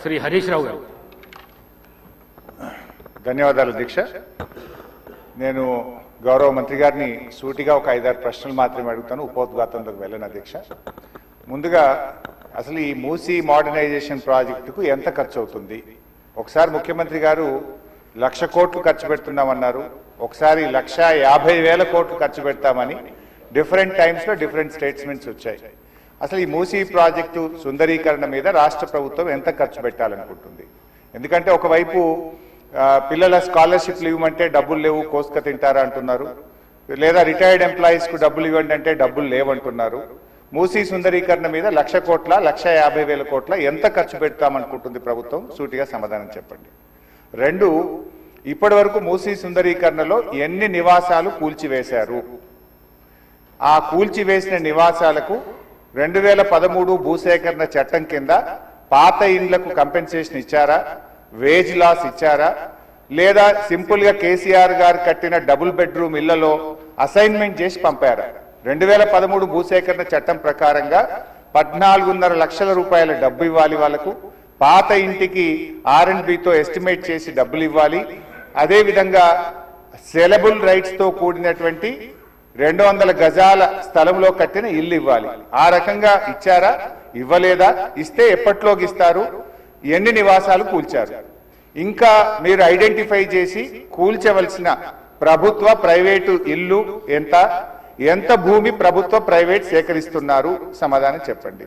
శ్రీ హరీష్ రావు గారు. ధన్యవాదాలు అధ్యక్ష. నేను గౌరవ మంత్రి గారిని సూటిగా ఒక 5-6 ప్రశ్నలు మాత్రమే అడుగుతాను, ఉపోద్ఘాతంలోకి వెళ్ళను అధ్యక్ష. ముందుగా అసలు ఈ మూసీ మోడర్నైజేషన్ ప్రాజెక్టుకు ఎంత ఖర్చు అవుతుంది? ఒకసారి ముఖ్యమంత్రి గారు 1,00,000 కోట్లు ఖర్చు పెడుతున్నామన్నారు, ఒకసారి 1,50,000 కోట్లు ఖర్చు పెడతామని డిఫరెంట్ టైమ్స్లో డిఫరెంట్ స్టేట్మెంట్స్ వచ్చాయి. అసలు ఈ మూసీ ప్రాజెక్టు సుందరీకరణ మీద రాష్ట్ర ప్రభుత్వం ఎంత ఖర్చు పెట్టాలనుకుంటుంది? ఎందుకంటే ఒకవైపు పిల్లల స్కాలర్షిప్లు ఇవ్వమంటే డబ్బులు లేవు, కోసుక తింటారా అంటున్నారు, లేదా రిటైర్డ్ ఎంప్లాయీస్కు డబ్బులు ఇవ్వండి అంటే డబ్బులు లేవంటున్నారు. మూసీ సుందరీకరణ మీద 1,00,000 కోట్ల 1,50,000 కోట్ల ఎంత ఖర్చు పెడతామనుకుంటుంది ప్రభుత్వం? సూటిగా సమాధానం చెప్పండి. 2, ఇప్పటి వరకు మూసీ సుందరీకరణలో ఎన్ని నివాసాలు కూల్చివేశారు? ఆ కూల్చివేసిన నివాసాలకు 2013 భూసేకరణ చట్టం కింద పాత ఇండ్లకు కంపెన్సేషన్ ఇచ్చారా? వేజ్ లాస్ ఇచ్చారా? లేదా సింపుల్ గా కేసీఆర్ గారు కట్టిన డబుల్ బెడ్రూమ్ ఇళ్లలో అసైన్మెంట్ చేసి పంపారా? 2013 భూసేకరణ చట్టం ప్రకారంగా 14.5 లక్షల రూపాయల డబ్బు ఇవ్వాలి వాళ్ళకు. పాత ఇంటికి R&Bతో ఎస్టిమేట్ చేసి డబ్బులు ఇవ్వాలి. అదేవిధంగా సెలబుల్ రైట్స్ తో కూడినటువంటి 200 గజాల స్థలంలో కట్టిన ఇల్లు ఇవ్వాలి. ఆ రకంగా ఇచ్చారా? ఇవ్వలేదా? ఇస్తే ఎప్పట్లోకి ఇస్తారు? ఎన్ని నివాసాలు కూల్చారు? ఇంకా మీరు ఐడెంటిఫై చేసి కూల్చవలసిన ప్రభుత్వ ప్రైవేటు ఇల్లు ఎంత భూమి ప్రభుత్వ ప్రైవేట్ సేకరిస్తున్నారు? సమాధానం చెప్పండి.